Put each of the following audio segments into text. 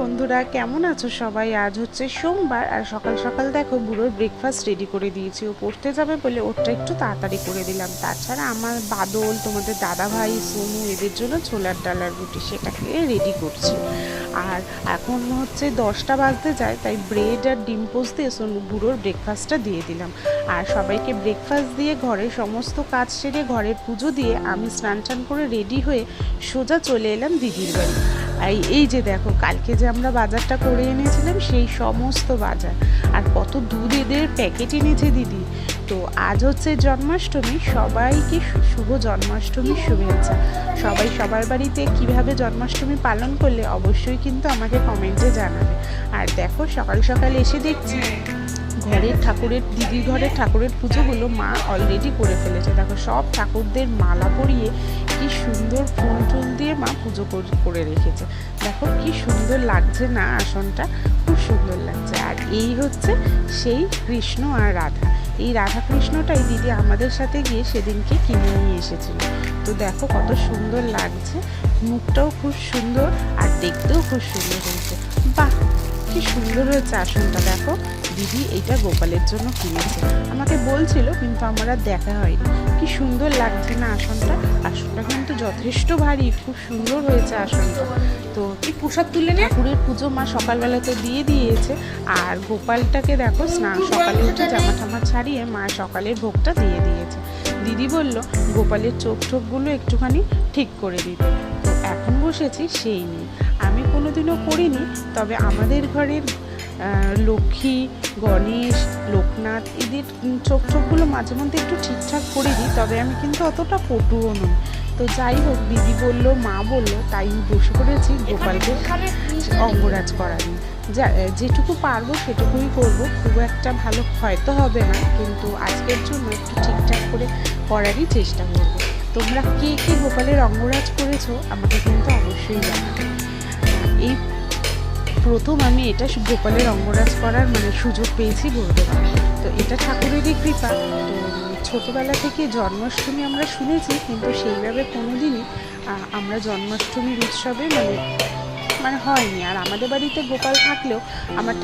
বন্ধুরা, কেমন আছো সবাই? আজ হচ্ছে সোমবার আর সকাল সকাল দেখো বুড়োর ব্রেকফাস্ট রেডি করে দিয়েছি। ও পড়তে যাবে বলে ওটা একটু তাড়াতাড়ি করে দিলাম। তাছাড়া আমার বাদল, তোমাদের দাদা ভাই, সোনু এদের জন্য ছোলার ডালার রুটি সেটাকে রেডি করছি। আর এখন হচ্ছে 10টা বাজতে যায়, তাই ব্রেড আর ডিম পোস্ট দিয়ে সোনু বুড়োর ব্রেকফাস্টটা দিয়ে দিলাম। আর সবাইকে ব্রেকফাস্ট দিয়ে ঘরের সমস্ত কাজ সেরে ঘরের পুজো দিয়ে আমি স্নান টান করে রেডি হয়ে সোজা চলে এলাম দিদির বাড়ি। এই যে দেখো, কালকে যে আমরা বাজারটা করে এনেছিলাম সেই সমস্ত বাজার, আর কত দুধ এদের প্যাকেট এনেছে দিদি। তো আজ হচ্ছে জন্মাষ্টমী, সবাইকে শুভ জন্মাষ্টমীর শুভেচ্ছা। সবাই সবার বাড়িতে কিভাবে জন্মাষ্টমী পালন করলে অবশ্যই কিন্তু আমাকে কমেন্টে জানাবে। আর দেখো, সকাল সকাল এসে দেখছি ঘরের ঠাকুরের, দিদির ঘরের ঠাকুরের পুজোগুলো মা অলরেডি করে ফেলেছে। দেখো, সব ঠাকুরদের মালা পরিয়ে কি সুন্দর ফুল টুল দিয়ে মা পুজো করে রেখেছে। দেখো কি সুন্দর লাগছে না, আসনটা খুব সুন্দর লাগছে। আর এই হচ্ছে সেই কৃষ্ণ আর রাধা। এই রাধা কৃষ্ণটাই দিদি আমাদের সাথে গিয়ে সেদিনকে কিনে নিয়ে এসেছিল। তো দেখো কত সুন্দর লাগছে, মুখটাও খুব সুন্দর আর দেখতেও খুব সুন্দর হয়েছে। বাহ, কি সুন্দর হয়েছে আসনটা। দেখো, দিদি এইটা গোপালের জন্য কিনেছে, আমাকে বলছিল কিন্তু আমার আর দেখা হয়নি। কি সুন্দর লাগছে না আসনটা। আসনটা কিন্তু যথেষ্ট ভারী, খুব সুন্দর হয়েছে আসনটা। তো কি প্রসাদ তুলে নে, ঠাকুরের পুজো মা সকালবেলাতে দিয়ে দিয়েছে। আর গোপালটাকে দেখো স্নান সকালে উঠে জামা ঠামা ছাড়িয়ে মা সকালের ভোগটা দিয়ে দিয়েছে। দিদি বলল গোপালের চোখ ঠোকগুলো একটুখানি ঠিক করে দিতে। তো এখন বসেছি সেই নিয়ে। আমি কোনোদিনও করিনি, তবে আমাদের ঘরের লক্ষ্মী, গণেশ, লোকনাথ এদের চোখগুলো মাঝে মধ্যে একটু ঠিকঠাক করে দিই, তবে আমি কিন্তু অতটা পটুও নই। তো যাই হোক, দিদি বললো, মা বললো, তাই বসে পড়েছি গোপালকে অঙ্গরাজ করানি। যেটুকু পারবো সেটুকুই করব। খুব একটা ভালো হয়তো হবে না, কিন্তু আজকের জন্য একটু ঠিকঠাক করে করারই চেষ্টা করবো। তোমরা কে কে গোপালের অঙ্গরাজ করেছো আমাকে কিন্তু অবশ্যই জানাবে। এই প্রথম আমি এটা গোপালের অঙ্গরাজ করার সুযোগ পেয়েছি বলতে পারি। তো এটা ঠাকুরেরই কৃপা। তো ছোটোবেলা থেকে জন্মাষ্টমী আমরা শুনেছি, কিন্তু সেইভাবে কোনোদিনই আমরা জন্মাষ্টমীর উৎসবে হয়নি। আর আমাদের বাড়িতে গোপাল থাকলেও আমার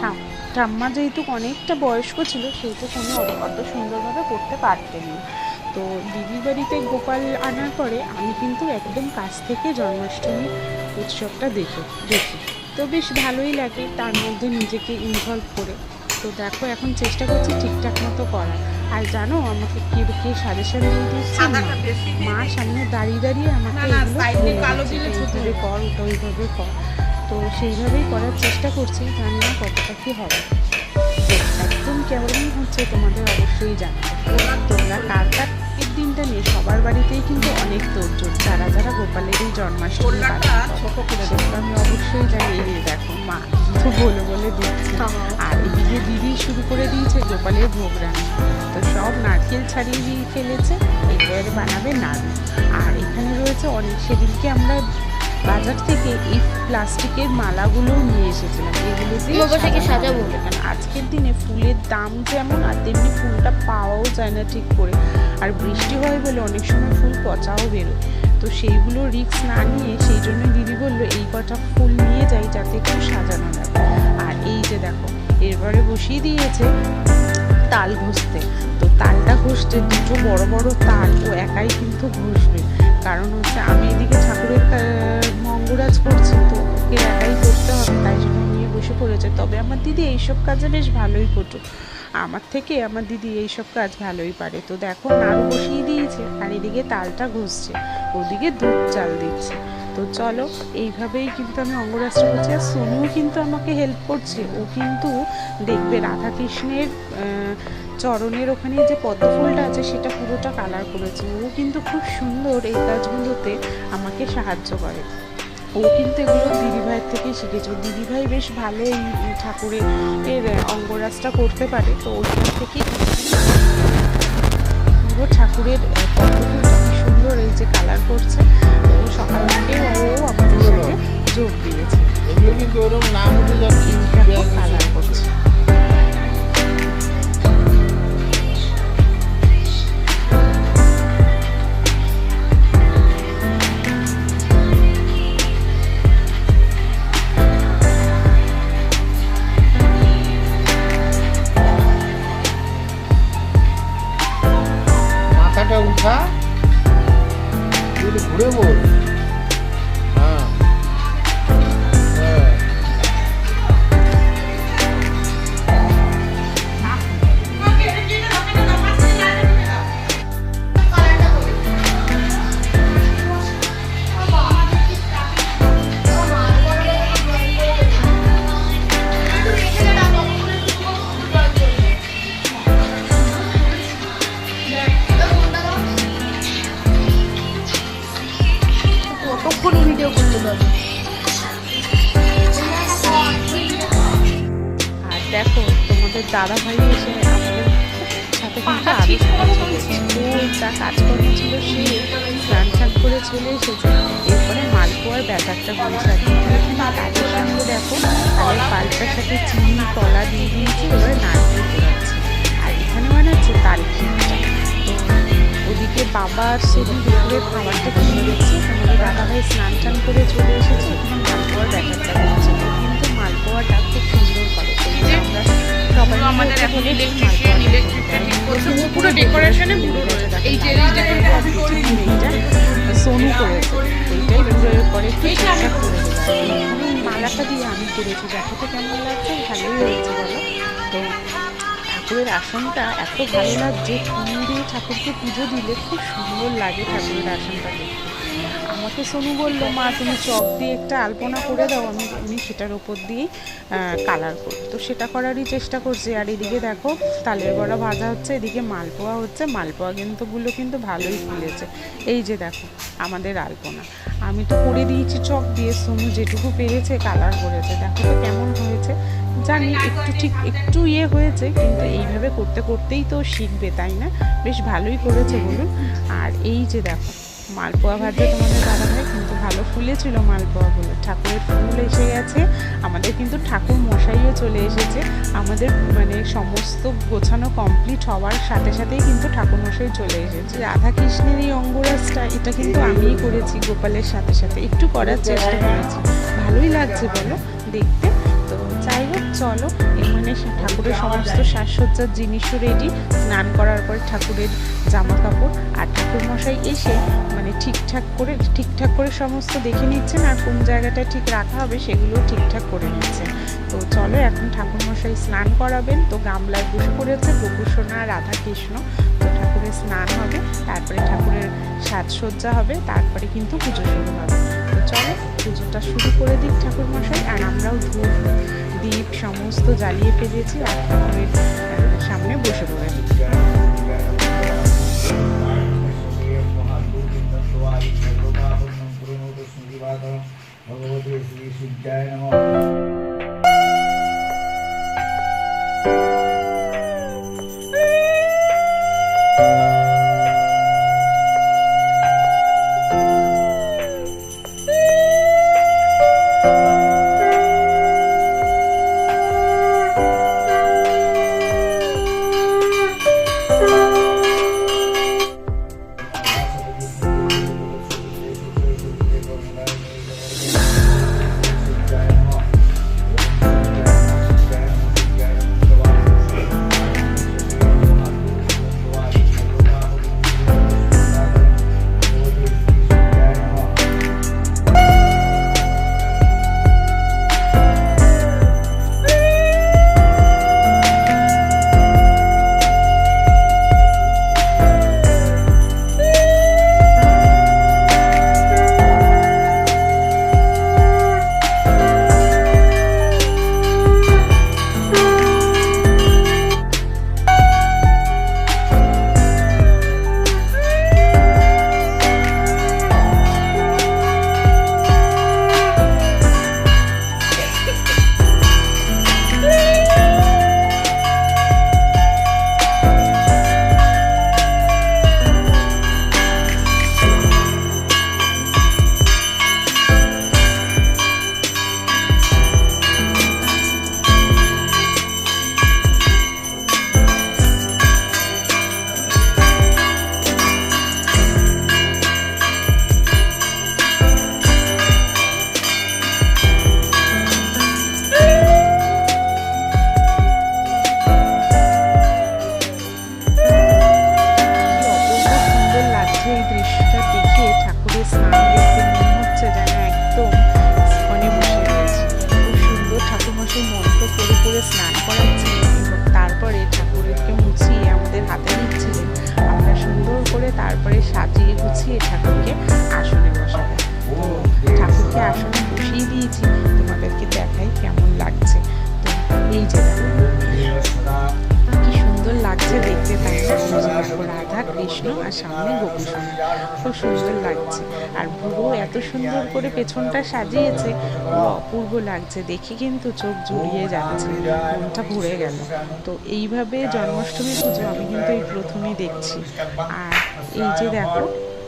ঠাম্মা যেহেতু অনেকটা বয়স্ক ছিল, সেহেতু কোনো অত সুন্দরভাবে করতে পারতেন না। তো দিদির বাড়িতে গোপাল আনার পরে আমি কিন্তু একদম কাছ থেকে জন্মাষ্টমী উৎসবটা দেখি। তো বেশ ভালোই লাগে তার মধ্যে নিজেকে ইনভলভ করে। তো দেখো, এখন চেষ্টা করছি ঠিকঠাক মতো করার। আর জানো, আমাকে কে সাজেশন দিয়ে দিচ্ছে, মা সামনে দাঁড়িয়ে দাঁড়িয়ে আমাকে এইভাবে কর, ওটা ওইভাবে কর। তো সেইভাবেই করার চেষ্টা করছি, জানি না কতটা কী হবে। একদম কেমনই হচ্ছে তোমাদের অবশ্যই জানাবো। তোমরা কার কার দিনটা নিয়ে সবার বাড়িতেই কিন্তু অনেক তোড়জোড়, যারা যারা গোপালের এই জন্মাষ্টমী সেটা আমি অবশ্যই জানি। এই দেখো, মা তো বলে দিচ্ছে। আর এদিকে দিদি শুরু করে দিয়েছে গোপালের ভোগ রান্না। তো সব নারকেল ছাড়িয়ে দিয়ে ফেলেছে, এবারে বানাবে নাড়ু। আর এখানে রয়েছে অনেক, সেদিনকে আমরা বাজার থেকে এই প্লাস্টিকের মালাগুলো নিয়ে এসেছিলাম, এগুলো দিয়ে সাজাবো। কারণ আজকের দিনে ফুলের দাম যেমন, আর তেমনি ফুলটা পাওয়াও যায় না ঠিক করে। আর বৃষ্টি হয় বলে অনেক সময় ফুল পচাও বেরোয়। তো সেইগুলো রিস্ক না নিয়ে সেই জন্য দিদি বললো এই কটা ফুল নিয়ে যাই, যাতে একটু সাজানো যাবে। আর এই যে দেখো, এরপরে বসিয়ে দিয়েছে তাল ঘষতে। তো তালটা ঘষতে দুটো বড় বড় তাল ও একাই কিন্তু ঘষবে, কারণ হচ্ছে আমি এদিকে ঠাকুরের অঙ্গরাজ করছি, তো ওকে একাই করতে হবে, তাই জন্য নিয়ে বসে পড়েছে। তবে আমার দিদি এইসব কাজে বেশ ভালোই পটু, আমার থেকে আমার দিদি এইসব কাজ ভালোই পারে। তো দেখো, নাড়ু বসিয়ে দিয়েছে আর এদিকে তালটা ঘষছে, ওদিকে দুধ চাল দিচ্ছে। তো চলো, এইভাবেই কিন্তু আমি অঙ্গরাজটা করছি। আর সোনুও কিন্তু আমাকে হেল্প করছে। ও কিন্তু দেখবে রাধাকৃষ্ণের চরণের ওখানে যে পদ্ম ফুলটা আছে সেটা পুরোটা কালার করেছে। ও কিন্তু খুব সুন্দর এই কাজগুলোতে আমাকে সাহায্য করে। ও কিন্তু এগুলো দিদিভাইয়ের থেকেই শিখেছে। দিদিভাই বেশ ভালো এই ঠাকুরের অঙ্গরাজটা করতে পারে। তো ওইখান থেকেই পুরো ঠাকুরের পদ্মফুলটা কি সুন্দর এই যে কালার করছে। ও সকাল থেকে ও আমাদের সাথে যোগ দিয়েছে, কালার করছে। দেখো তোমাদের দাদা ভাই এসে আমাদের সাথে কিন্তু আরো সাহায্য করছে। ও যা কাজকর্ম ছিল সে স্নান টান করে চলে এসেছে। এরপরে মালপোয়ার ব্যাপারটা বলছে কাজের সঙ্গে দেখো আমি পাল্টার সাথে চিনি কলা দিয়ে দিয়েছি, এবার নারকেল পোড়াচ্ছি। আর এখানে বানাচ্ছে তাল খিরটা। তো ওদিকে বাবা আর সেদিন দুপুরে খাবারটা কিনে দিচ্ছে। তোমাদের দাদা ভাই স্নান টান করে চলে এসেছে, এখানে মালপোয়ার ব্যাপারটা বলছে। কিন্তু মালপোয়াটা খুব সুন্দর করে আমরা সবাই আমাদের এখন ইলেকট্রিশিয়ান পুরো ডেকোরেশনে পুরো রয়েছে। এই যে এইটা সোনু করেছে, এইটাই পুরো করে ঠিকঠাক করে দেবে। মালাটা দিয়ে আমি করেছি, দেখো তো কেমন লাগছে, ভালোই হয়েছে বলো। তো ঠাকুরের আসনটা এত ভালো লাগছে, ফুল দিয়ে ঠাকুরকে পুজো দিলে খুব সুন্দর লাগে ঠাকুরের আসনটা দেখতে। আমাকে সোনু বললো, মা তুমি চক দিয়ে একটা আলপনা করে দাও, আমি সেটার ওপর দিয়েই কালার করব। তো সেটা করারই চেষ্টা করছি। আর এদিকে দেখো তালের বড়া ভাজা হচ্ছে, এদিকে মালপোয়া হচ্ছে। মালপোয়া কিন্তু ভালোই ফুলেছে। এই যে দেখো আমাদের আলপনা আমি তো করে দিয়েছি চক দিয়ে, সোনু যেটুকু পেরেছে কালার করেছে। দেখো তো কেমন হয়েছে, জানি একটু হয়েছে, কিন্তু এইভাবে করতে করতেই তো শিখবে, তাই না? বেশ ভালোই করেছে বলুন। আর এই যে দেখো মালপোয়া ভাজা তোমাদের দাদা ভাই কিন্তু ভালো ফুলেছিল মালপোয়াগুলো। ঠাকুরের ফুল এসে গেছে, আমাদের কিন্তু ঠাকুর মশাইও চলে এসেছে। আমাদের মানে সমস্ত গোছানো কমপ্লিট হওয়ার সাথে সাথেই কিন্তু ঠাকুর মশাই চলে এসেছে। রাধা কৃষ্ণের এই অঙ্গরাজটা এটা কিন্তু আমিই করেছি, গোপালের সাথে সাথে একটু করার চেষ্টা করেছি। ভালোই লাগছে বলো দেখতে। তো যাই হোক চলো, মানে ঠাকুরের সমস্ত সাজসজ্জার জিনিসও রেডি। স্নান করার পর ঠাকুরের জামা কাপড় আর ঠাকুরমশাই এসে মানে ঠিকঠাক করে সমস্ত দেখে নিচ্ছেন, আর কোন জায়গাটা ঠিক রাখা হবে সেগুলো ঠিকঠাক করে নিচ্ছেন। তো চলো এখন ঠাকুরমশাই স্নান করাবেন। তো গামলায় বসে পড়েছে গোপুসোনা রাধা কৃষ্ণ। তো ঠাকুরের স্নান হবে, তারপরে ঠাকুরের সাজসজ্জা হবে, তারপরে কিন্তু পুজো শুরু হবে। তো চলো পুজোটা শুরু করে দিক ঠাকুরমশাই। আর আমরাও ধূপ দীপ সমস্ত জ্বালিয়ে ফেলেছি, আর ঠাকুরের সামনে বসে পড়েছি। ভগবতী শ্রী সূর্যায় নমঃ। আর সামনে গোপীসোনা, খুব সুন্দর লাগছে। আর বুড়ো এত সুন্দর করে পেছনটা সাজিয়েছে, পুরো অপূর্ব লাগছে দেখে, কিন্তু চোখ জুড়িয়ে যাচ্ছে, মনটা ভরে গেল। তো এইভাবে জন্মাষ্টমী পুজো আমি কিন্তু এই প্রথমেই দেখছি। আর এই যে দেখো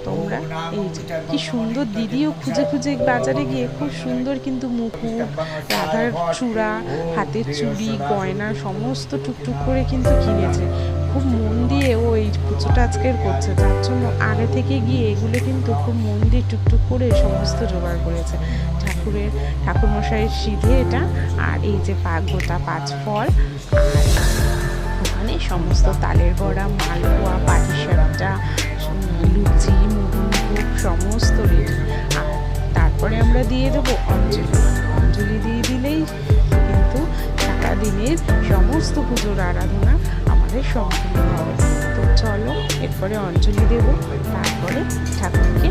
তোমরা, এই যে কি সুন্দর, দিদিও খুঁজে খুঁজে বাজারে গিয়ে খুব সুন্দর কিন্তু মুকুট, রাধার চূড়া, হাতের চুড়ি, গয়না সমস্ত টুকটুক করে কিন্তু কিনেছে। খুব মন দিয়ে ও এই পুজোটা আজকের করছে, তার জন্য আগে থেকে গিয়ে এগুলো কিন্তু খুব মন দিয়ে টুকটুক করে সমস্ত জোগাড় করেছে। ঠাকুরমশাইয়ের সিধে এটা, আর এই যে গোটা 5 ফল, আর ওখানে সমস্ত তালের বড়া, মালপোয়া, পাটিসাপটা, লুচি, মুড়ি সমস্ত রেডি। আর তারপরে আমরা দিয়ে দেবো অঞ্জলি। অঞ্জলি দিয়ে দিলেই কিন্তু সারা দিনের সমস্ত পুজোর আরাধনা আমাদের সম্পূর্ণ হবে। তো চলো এরপরে অঞ্জলি দেব, তারপরে ঠাকুরকে,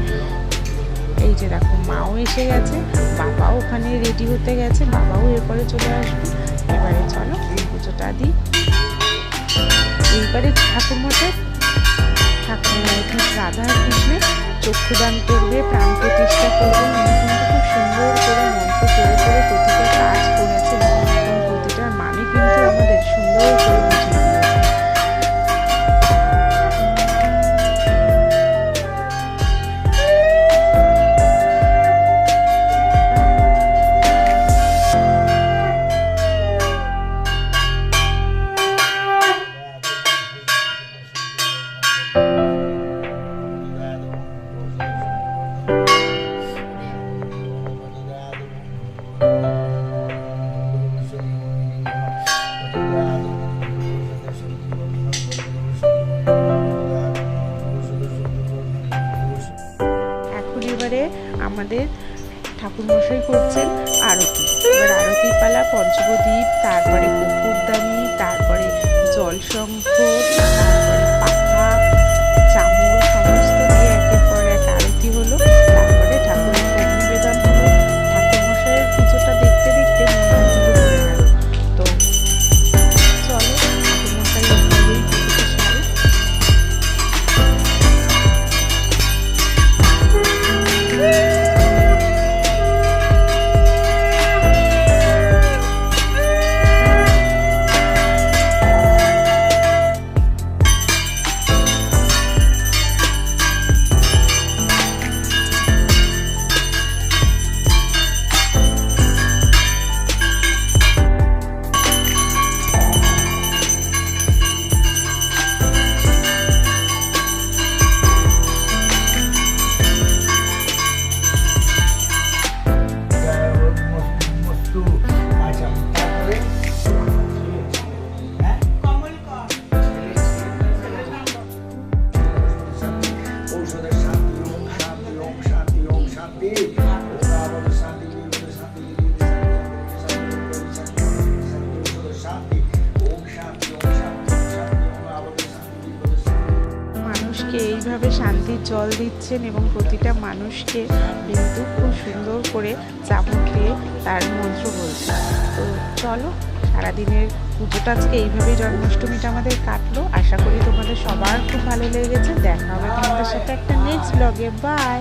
এই যে দেখো মাও এসে গেছে, বাবাও ওখানে রেডি হতে গেছে, বাবাও এরপরে চলে আসবে। এবারে চলো পুজোটা দিই। এইবারে ঠাকুরমশাই রাধা কৃষ্ণের চক্ষুদান করবে, প্রাণ প্রতিষ্ঠা করবে। কিন্তু খুব সুন্দর করে মন্ত্র করে করে প্রতিটা কাজ করেছে, প্রতিটার মানে কিন্তু আমাদের সুন্দর করে বুঝিয়ে দিয়েছে। এবারে আমাদের ঠাকুরমশাই করছেন আরতি। এবার আরতির পালা, পঞ্চপ্রদীপ, তারপরে কর্পূরদানি, তারপরে জলশঙ্খ, তারপরে পাখা, চামর সমস্ত দিয়ে একের পর এক আরতি হলো। তারপরে ঠাকুরের ভোগ নিবেদন হলো। ঠাকুরমশাইয়ের পুজোটা দেখতে দেখতে মন হয়ে গেল। তো চলো ঠাকুরমশাই এইভাবেই পুজোটা সারি। এইভাবে শান্তির জল দিচ্ছেন এবং প্রতিটা মানুষকে কিন্তু খুব সুন্দর করে চামচ দিয়ে তার মন্ত্র বলছেন। তো চলো সারাদিনের পুজোটা আজকে এইভাবেই জন্মাষ্টমীটা আমাদের কাটলো। আশা করি তোমাদের সবার খুব ভালো লেগেছে। দেখা হবে তোমাদের সাথে একটা নেক্সট ব্লগে। বাই।